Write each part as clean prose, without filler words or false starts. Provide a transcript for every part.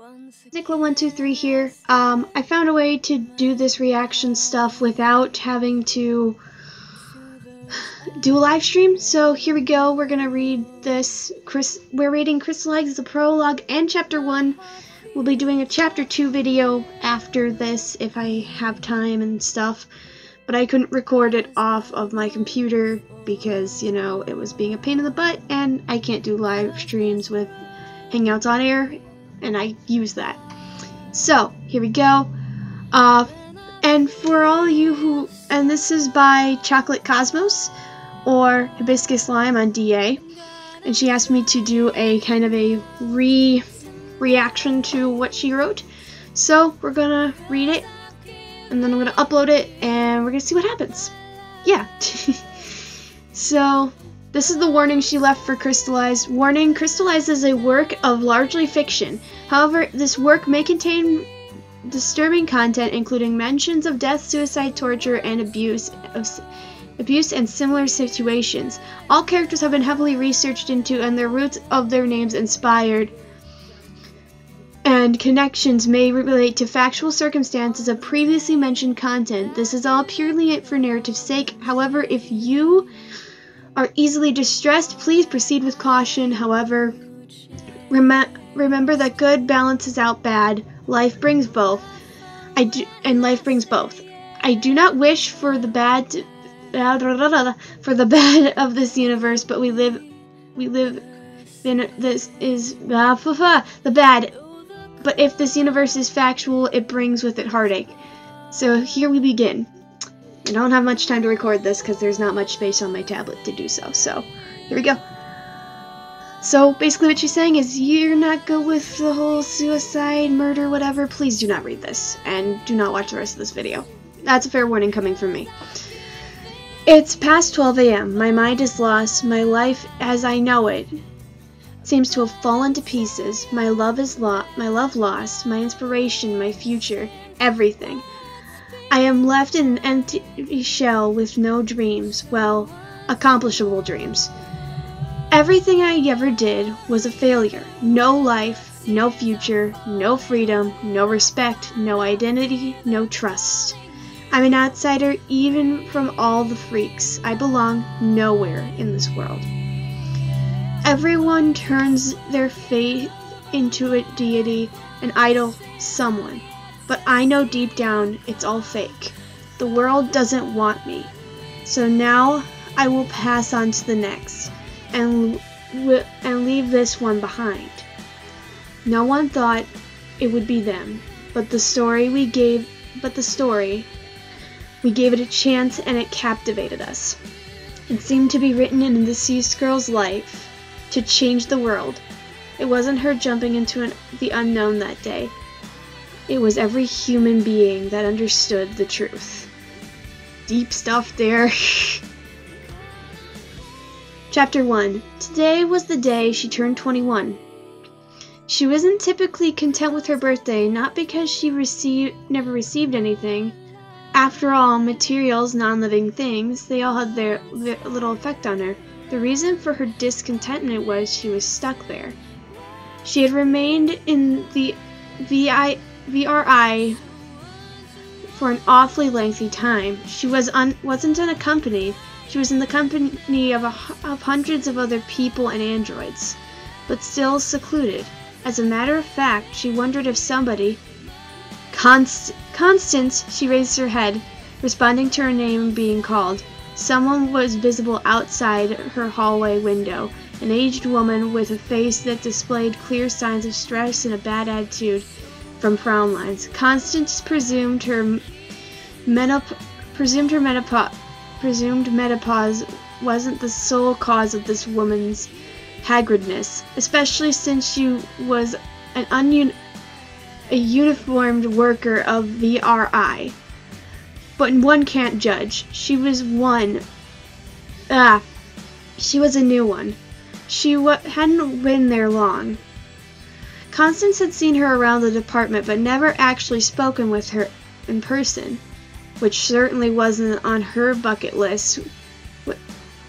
Nicola123 here. I found a way to do this reaction stuff without having to do a live stream, so here we go. We're gonna read this. We're reading Crystaleyezed, the prologue, and chapter 1. We'll be doing a chapter 2 video after this if I have time and stuff, but I couldn't record it off of my computer because, you know, it was being a pain in the butt, and I can't do live streams with Hangouts on Air, and I use that. So, here we go. And for all you who, and this is by Chocolate Cosmos, or Hibiscus Lime on DA, and she asked me to do a kind of a reaction to what she wrote. So, we're gonna read it, and then I'm gonna upload it, and we're gonna see what happens. Yeah. So, this is the warning she left for Crystaleyezed. Warning, Crystaleyezed is a work of largely fiction. However, this work may contain disturbing content, including mentions of death, suicide, torture, and abuse and similar situations. All characters have been heavily researched into, and the roots of their names inspired, and connections may relate to factual circumstances of previously mentioned content. This is all purely for narrative's sake. However, if you are easily distressed, please proceed with caution. However, remember that good balances out bad. Life brings both. Life brings both. I do not wish for the bad of this universe, but we live in this is the bad. But if this universe is factual, it brings with it heartache. So here we begin. I don't have much time to record this because there's not much space on my tablet to do so. So, here we go. So, basically what she's saying is, you're not good with the whole suicide, murder, whatever. Please do not read this, and do not watch the rest of this video. That's a fair warning coming from me. It's past 12 a.m. My mind is lost. My life, as I know it, seems to have fallen to pieces. My love is lost. My inspiration, my future, everything. I am left in an empty shell with no dreams, well, accomplishable dreams. Everything I ever did was a failure. No life, no future, no freedom, no respect, no identity, no trust. I'm an outsider even from all the freaks. I belong nowhere in this world. Everyone turns their faith into a deity, an idol, someone. But I know deep down it's all fake. The world doesn't want me. So now I will pass on to the next and leave this one behind. No one thought it would be them, but the story we gave it a chance and it captivated us. It seemed to be written in the sea girl's life to change the world. It wasn't her jumping into the unknown that day. It was every human being that understood the truth. Deep stuff there. Chapter 1. Today was the day she turned 21. She wasn't typically content with her birthday, not because she never received anything. After all, materials, non-living things, they all had their little effect on her. The reason for her discontentment was she was stuck there. She had remained in the VRI for an awfully lengthy time. She wasn't unaccompanied. She was in the company of hundreds of other people and androids, but still secluded. As a matter of fact, she wondered if somebody... Constance, she raised her head, responding to her name being called. Someone was visible outside her hallway window, an aged woman with a face that displayed clear signs of stress and a bad attitude from frown lines. Constance presumed her menopause wasn't the sole cause of this woman's haggardness, especially since she was a uniformed worker of VRI. But one can't judge. She was a new one. She hadn't been there long. Constance had seen her around the department, but never actually spoken with her in person, which certainly wasn't on her bucket list.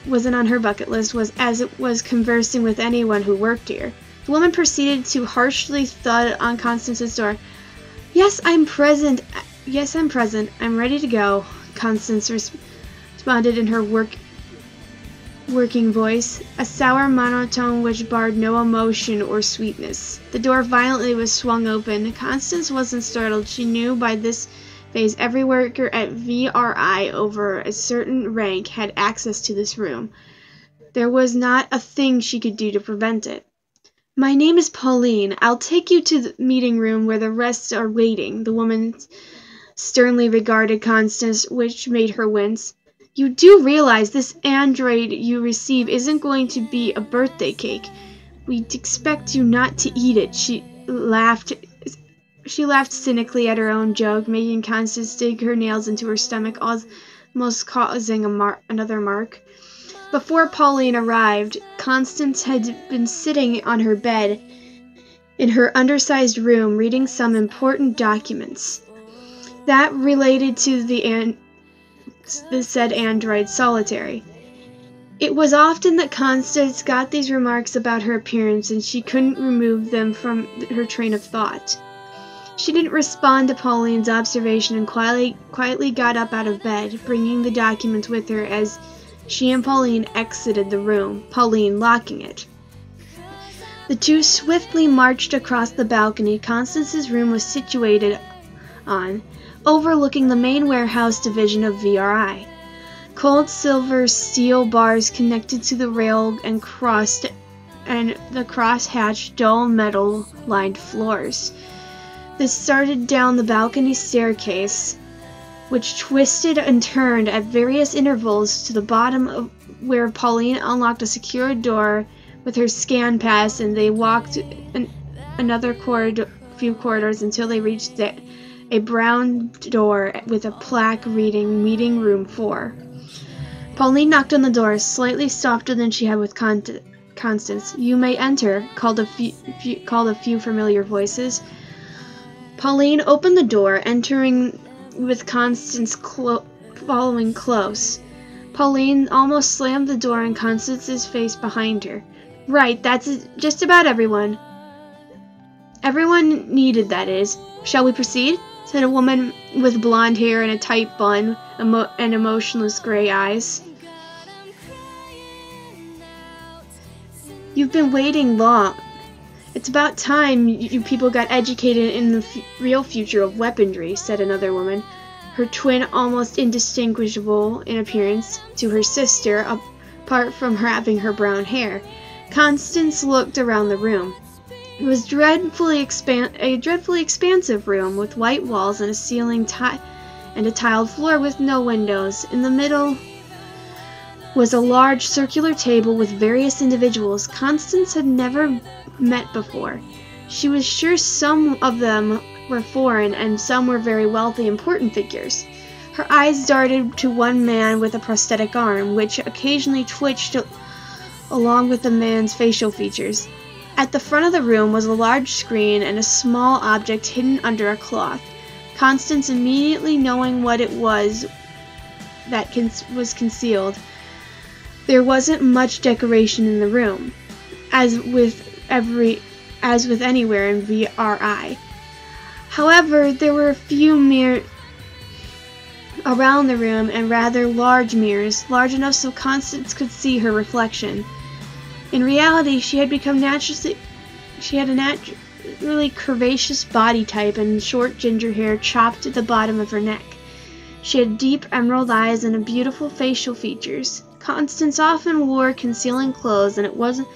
As it was conversing with anyone who worked here. The woman proceeded to harshly thud on Constance's door. Yes, I'm present. Yes, I'm present. I'm ready to go, Constance responded in her working voice, a sour monotone which barred no emotion or sweetness. The door violently was swung open. Constance wasn't startled. She knew by this phase every worker at VRI over a certain rank had access to this room. There was not a thing she could do to prevent it. My name is Pauline. I'll take you to the meeting room where the rest are waiting. The woman sternly regarded Constance, which made her wince. You do realize this android you receive isn't going to be a birthday cake. We'd expect you not to eat it. She laughed cynically at her own joke, making Constance dig her nails into her stomach, almost causing another mark. Before Pauline arrived, Constance had been sitting on her bed in her undersized room reading some important documents that related to the said android Solitary. It was often that Constance got these remarks about her appearance, and she couldn't remove them from her train of thought. She didn't respond to Pauline's observation and quietly got up out of bed, bringing the documents with her as she and Pauline exited the room, Pauline locking it. The two swiftly marched across the balcony Constance's room was situated on, overlooking the main warehouse division of VRI. Cold silver steel bars connected to the rail and the cross-hatched dull metal-lined floors. This started down the balcony staircase, which twisted and turned at various intervals to the bottom of where Pauline unlocked a secure door with her scan pass, and they walked another few corridors until they reached a brown door with a plaque reading Meeting Room 4. Pauline knocked on the door, slightly softer than she had with Constance. You may enter, called a few familiar voices. Pauline opened the door, entering with Constance following close. Pauline almost slammed the door in Constance's face behind her. Right, that's just about everyone. Everyone needed, that is. Shall we proceed? Said a woman with blonde hair and a tight bun and emotionless gray eyes. You've been waiting long. It's about time you people got educated in the real future of weaponry, said another woman, her twin almost indistinguishable in appearance to her sister, apart from her having her brown hair. Constance looked around the room. It was a dreadfully expansive room with white walls and a ceiling and a tiled floor with no windows. In the middle was a large circular table with various individuals Constance had never met before. She was sure some of them were foreign and some were very wealthy, important figures. Her eyes darted to one man with a prosthetic arm, which occasionally twitched along with the man's facial features. At the front of the room was a large screen and a small object hidden under a cloth. Constance, immediately knowing what it was that was concealed, there wasn't much decoration in the room, as with anywhere in VRI. However, there were a few mirrors around the room and rather large mirrors, large enough so Constance could see her reflection. In reality, she had a naturally curvaceous body type and short ginger hair chopped at the bottom of her neck. She had deep emerald eyes and beautiful facial features. Constance often wore concealing clothes, and it wasn't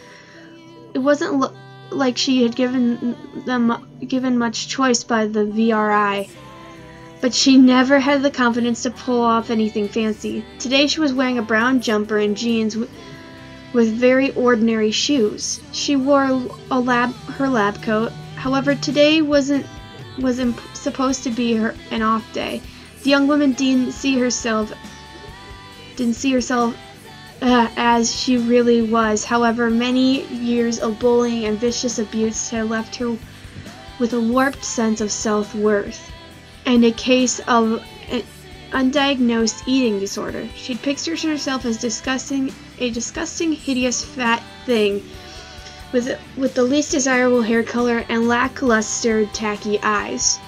like she had given much choice by the VRI. But she never had the confidence to pull off anything fancy. Today she was wearing a brown jumper and jeans with very ordinary shoes. She wore her lab coat. However, today wasn't supposed to be an off day. The young woman didn't see herself as she really was. However, many years of bullying and vicious abuse had left her with a warped sense of self-worth and a case of an undiagnosed eating disorder. She'd pictured herself as a disgusting, hideous, fat thing with the least desirable hair color and lackluster, tacky eyes.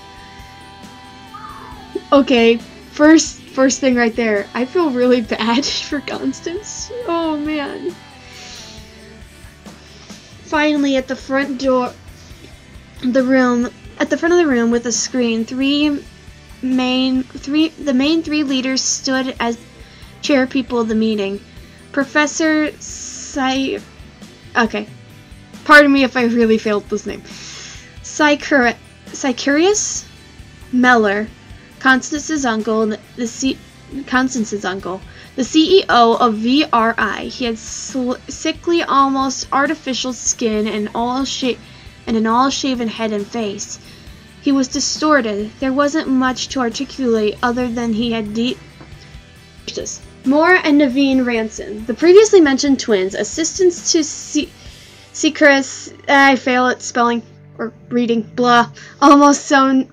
Okay, first thing right there, I feel really bad for Constance. Oh man. Finally, at the front of the room with a screen, the main three leaders stood as chair people of the meeting. Professor okay, pardon me if I really failed this name. Sicarius Meller, Constance's uncle, the CEO of VRI. He had sickly, almost artificial skin and an all-shaven head and face. He was distorted. There wasn't much to articulate other than he had deep. Moore and Naveen Ranson, the previously mentioned twins, assistants to Secrets. I fail at spelling or reading. Blah. Almost sewn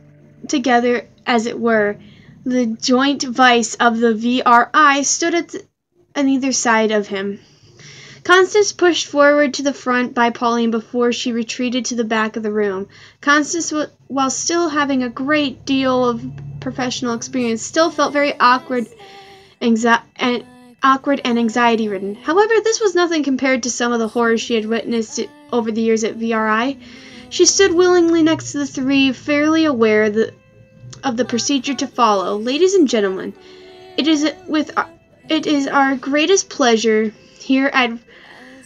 together, as it were. The joint vice of the VRI stood on either side of him. Constance pushed forward to the front by Pauline before she retreated to the back of the room. Constance, while still having a great deal of professional experience, still felt very awkward and anxiety-ridden. However, this was nothing compared to some of the horrors she had witnessed over the years at VRI. She stood willingly next to the three, fairly aware of the procedure to follow. Ladies and gentlemen, it is our greatest pleasure here at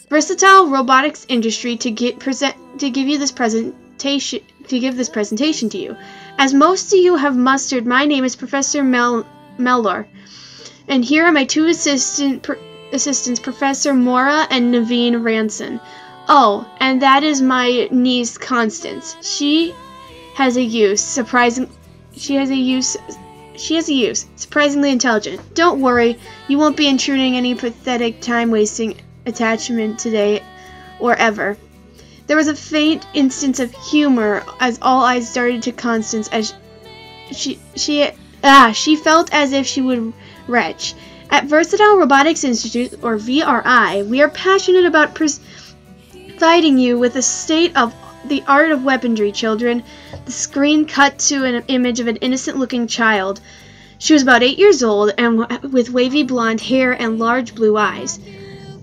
Versatile Robotics Industry to give this presentation to you. As most of you have mustered, my name is Professor Mellor, and here are my two assistants, Professor Mora and Naveen Ranson. Oh, and that is my niece Constance. She has a use, surprisingly intelligent. Don't worry, you won't be intruding any pathetic, time-wasting attachment today or ever. There was a faint instance of humor as all eyes darted to Constance as she felt as if she would retch. At Versatile Robotics Institute, or VRI, we are passionate about providing you with a state of the art of weaponry, children. The screen cut to an image of an innocent-looking child. She was about 8 years old and with wavy blonde hair and large blue eyes.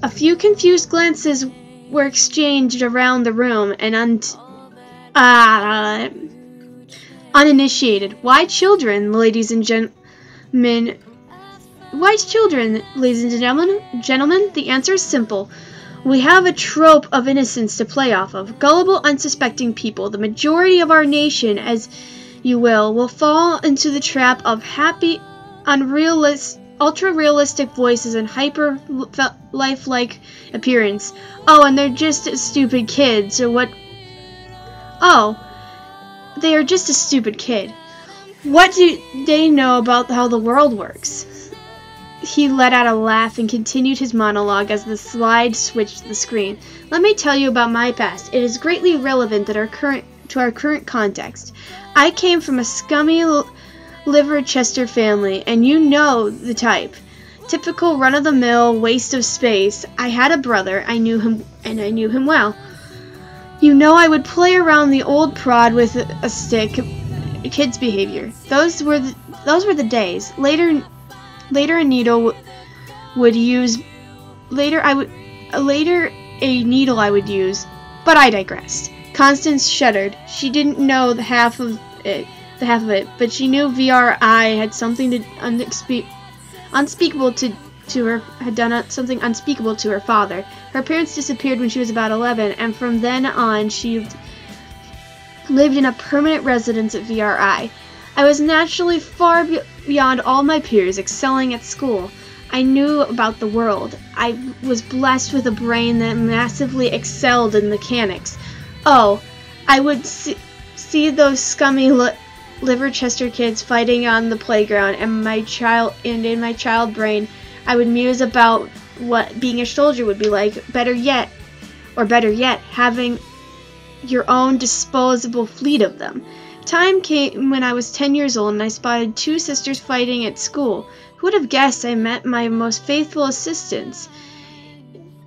A few confused glances were exchanged around the room, and uninitiated. Why children, ladies and gentlemen? Gentlemen, the answer is simple. We have a trope of innocence to play off of. Gullible, unsuspecting people, the majority of our nation, as you will fall into the trap of happy, ultra-realistic voices and hyper-lifelike appearance. Oh, and they're just stupid kids, or what? Oh, they are just a stupid kid. What do they know about how the world works? He let out a laugh and continued his monologue as the slide switched the screen. Let me tell you about my past. It is greatly relevant to our current context. I came from a scummy Liverchester family, and you know the type. Typical run-of-the-mill waste of space. I had a brother. I knew him well. You know, I would play around the old prod with a stick. Kids' behavior. Those were the days. Later a needle I would use, but I digressed. Constance shuddered. She didn't know the half of it, but she knew VRI had something unspeakable to her, had done something unspeakable to her father. Her parents disappeared when she was about 11, and from then on she lived in a permanent residence at VRI. I was naturally far beyond all my peers, excelling at school. I knew about the world. I was blessed with a brain that massively excelled in mechanics. Oh, I would see those scummy Liverchester kids fighting on the playground, and in my child brain, I would muse about what being a soldier would be like. Better yet, having your own disposable fleet of them. Time came when I was 10 years old and I spotted two sisters fighting at school. Who would have guessed I met my most faithful assistants?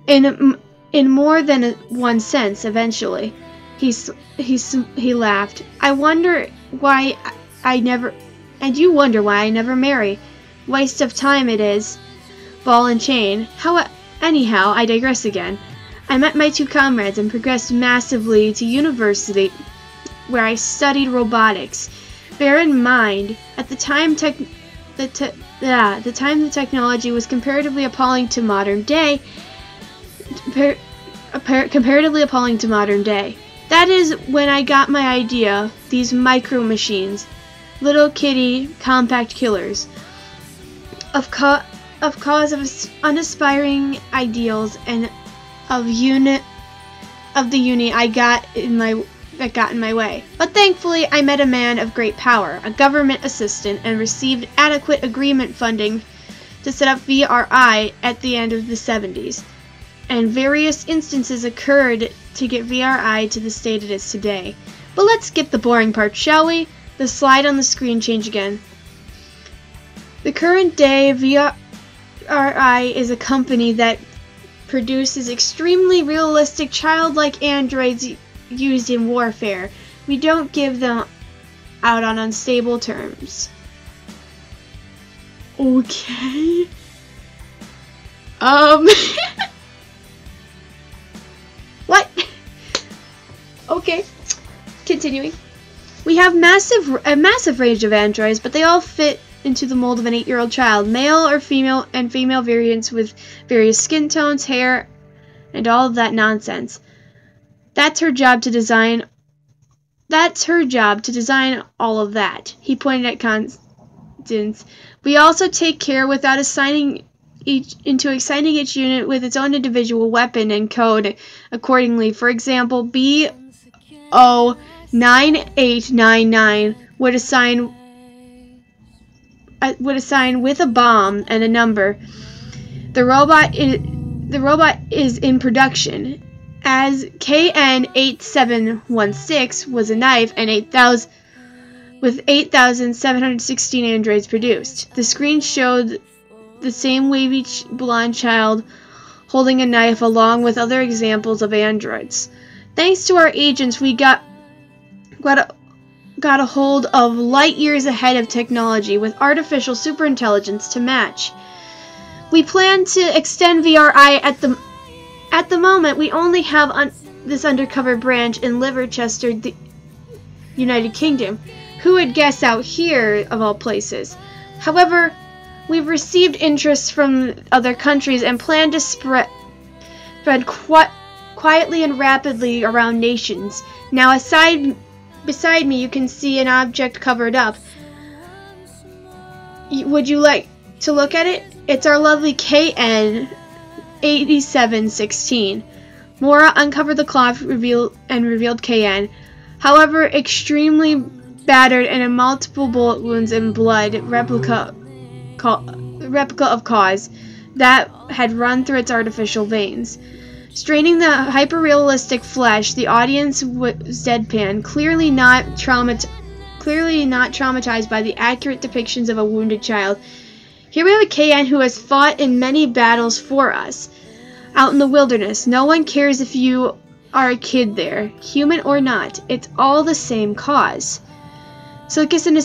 In in more than one sense. Eventually, he laughed. I wonder why I never, and you wonder why I never marry. Waste of time it is. Ball and chain. Anyhow, I digress again. I met my two comrades and progressed massively to university, where I studied robotics. Bear in mind, at the time the technology was comparatively appalling to modern day. Comparatively appalling to modern day. That is when I got my idea. These micro machines, little kitty compact killers, of unaspiring ideals and of the uni I got in my way. But thankfully, I met a man of great power, a government assistant, and received adequate agreement funding to set up VRI at the end of the 70s. And various instances occurred to get VRI to the state it is today. But let's skip the boring part, shall we? The slide on the screen change again. The current day VRI is a company that produces extremely realistic childlike androids used in warfare. We don't give them out on unstable terms. Okay. What? Okay. Continuing. We have a massive range of androids, but they all fit into the mold of an 8-year-old child, male or female, and female variants with various skin tones, hair, and all of that nonsense. That's her job to design all of that. He pointed at Constance. We also take care without assigning each unit with its own individual weapon and code accordingly. For example, BO9899 would assign with a bomb and a number. The robot is in production, as KN8716 was a knife and 8,716 androids produced. The screen showed the same wavy blonde child holding a knife along with other examples of androids. Thanks to our agents, we got a hold of light years ahead of technology with artificial superintelligence to match. We plan to extend VRI at the moment. We only have this undercover branch in Liverchester, the United Kingdom. Who would guess out here, of all places? However, we've received interest from other countries and plan to spread quietly and rapidly around nations. Now, beside me, you can see an object covered up. Would you like to look at it? It's our lovely KN8716. Mora uncovered the cloth revealed KN. However, extremely battered and in multiple bullet wounds and blood, replica of cause that had run through its artificial veins. Straining the hyper-realistic flesh, the audience was deadpan, clearly not traumatized by the accurate depictions of a wounded child. Here we have a KN who has fought in many battles for us. Out in the wilderness, no one cares if you are a kid there, human or not. It's all the same cause. Icarus and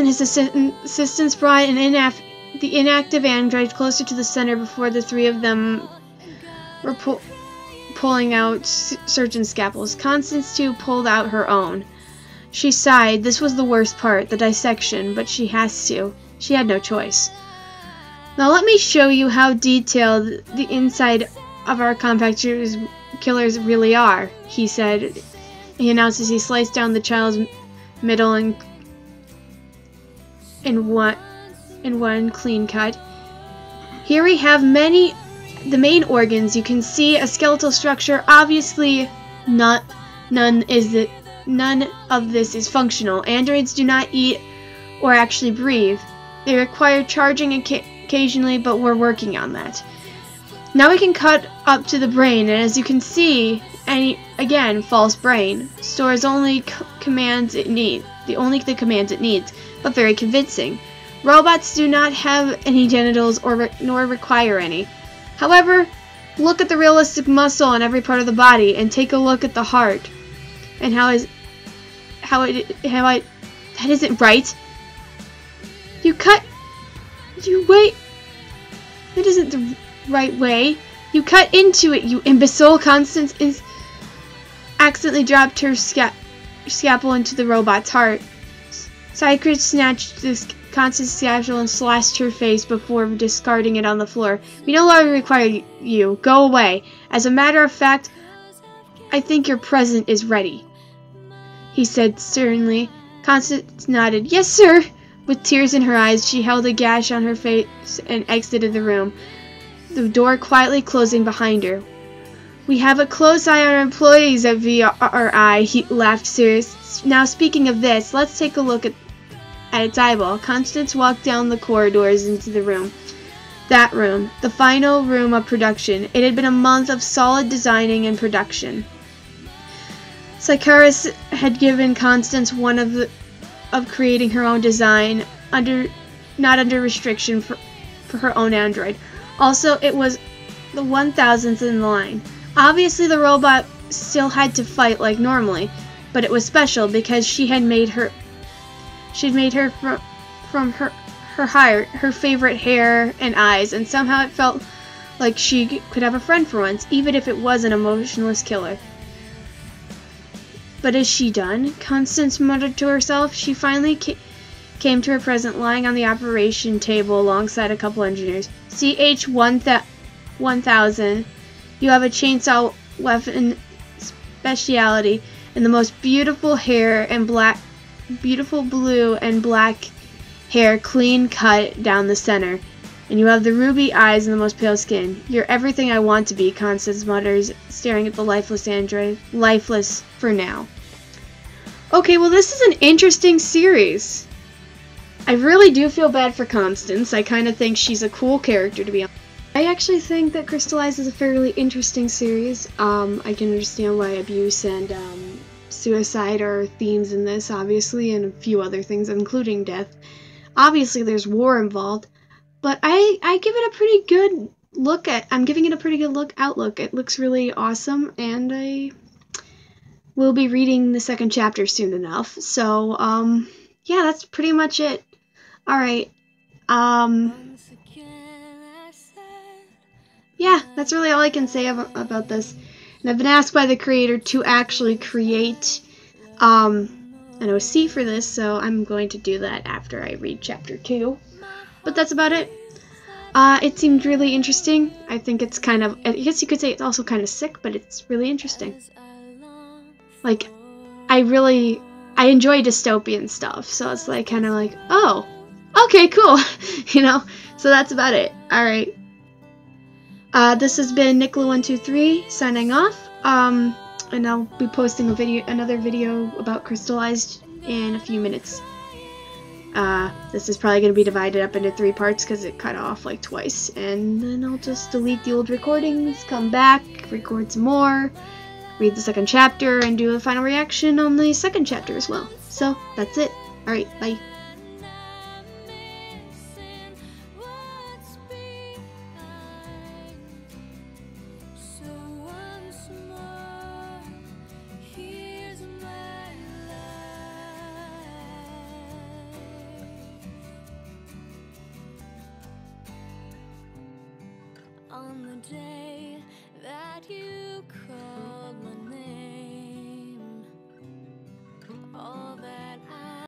his assistants brought the inactive android closer to the center before the three of them were pulling out surgeon scalpels. Constance, too, pulled out her own. She sighed. This was the worst part, the dissection, but she has to. She had no choice. Now let me show you how detailed the inside of our compact killers really are, he said. He announced as he sliced down the child's middle in one clean cut. Here we have the main organs. You can see a skeletal structure. Obviously, none of this is functional. Androids do not eat or actually breathe. They require charging occasionally, but we're working on that. Now we can cut up to the brain, and as you can see, again, false brain stores only commands it needs, but very convincing. Robots do not have any genitals nor require any. However, Look at the realistic muscle on every part of the body, and take a look at the heart, and that isn't right. Wait, that isn't the right way. You cut into it, you imbecile. Constance accidentally dropped her scalpel into the robot's heart. Cycrid snatched this Constance's scalpel and slashed her face before discarding it on the floor. We no longer require you. Go away. As a matter of fact, I think your present is ready, he said sternly. Constance nodded. Yes, sir. With tears in her eyes, she held a gash on her face and exited the room, the door quietly closing behind her. We have a close eye on our employees at VRI, he laughed serious. Now, speaking of this, let's take a look at its eyeball. Constance walked down the corridors into the room. That room, the final room of production. It had been a month of solid designing and production. Sycaris had given Constance one of creating her own design, not under restriction for her own android. Also, it was the 1000th in the line. Obviously, the robot still had to fight like normally, but it was special because she'd made her from her favorite hair and eyes, and somehow it felt like she could have a friend for once, even if it was an emotionless killer. But is she done? Constance muttered to herself. She finally came to her present, lying on the operation table alongside a couple engineers. CH-1000, you have a chainsaw weapon specialty and the most beautiful hair and beautiful blue and black hair clean cut down the center. And you have the ruby eyes and the most pale skin. You're everything I want to be, Constance mutters, staring at the lifeless android. Lifeless for now. Okay, well, this is an interesting series. I really do feel bad for Constance. I kind of think she's a cool character, to be honest. I actually think that Crystaleyezed is a fairly interesting series. I can understand why abuse and suicide are themes in this, obviously, and a few other things, including death. Obviously, there's war involved. But I give it a pretty good look I'm giving it a pretty good outlook. It looks really awesome, and I will be reading the second chapter soon enough. So, yeah, that's pretty much it. Alright, yeah, that's really all I can say about this. And I've been asked by the creator to actually create, an OC for this, so I'm going to do that after I read chapter 2. But that's about it. It seemed really interesting. I think it's kind of, I guess you could say it's also kind of sick, but it's really interesting. Like, I enjoy dystopian stuff, so it's like, kind of like, oh, okay, cool, you know? So that's about it. Alright. This has been Nicola123 signing off, and I'll be posting another video about Crystaleyezed in a few minutes. This is probably going to be divided up into 3 parts because it cut off like twice, and then I'll just delete the old recordings, come back, record some more, read the second chapter, and do a final reaction on the second chapter as well. So, that's it. Alright, bye. On the day that you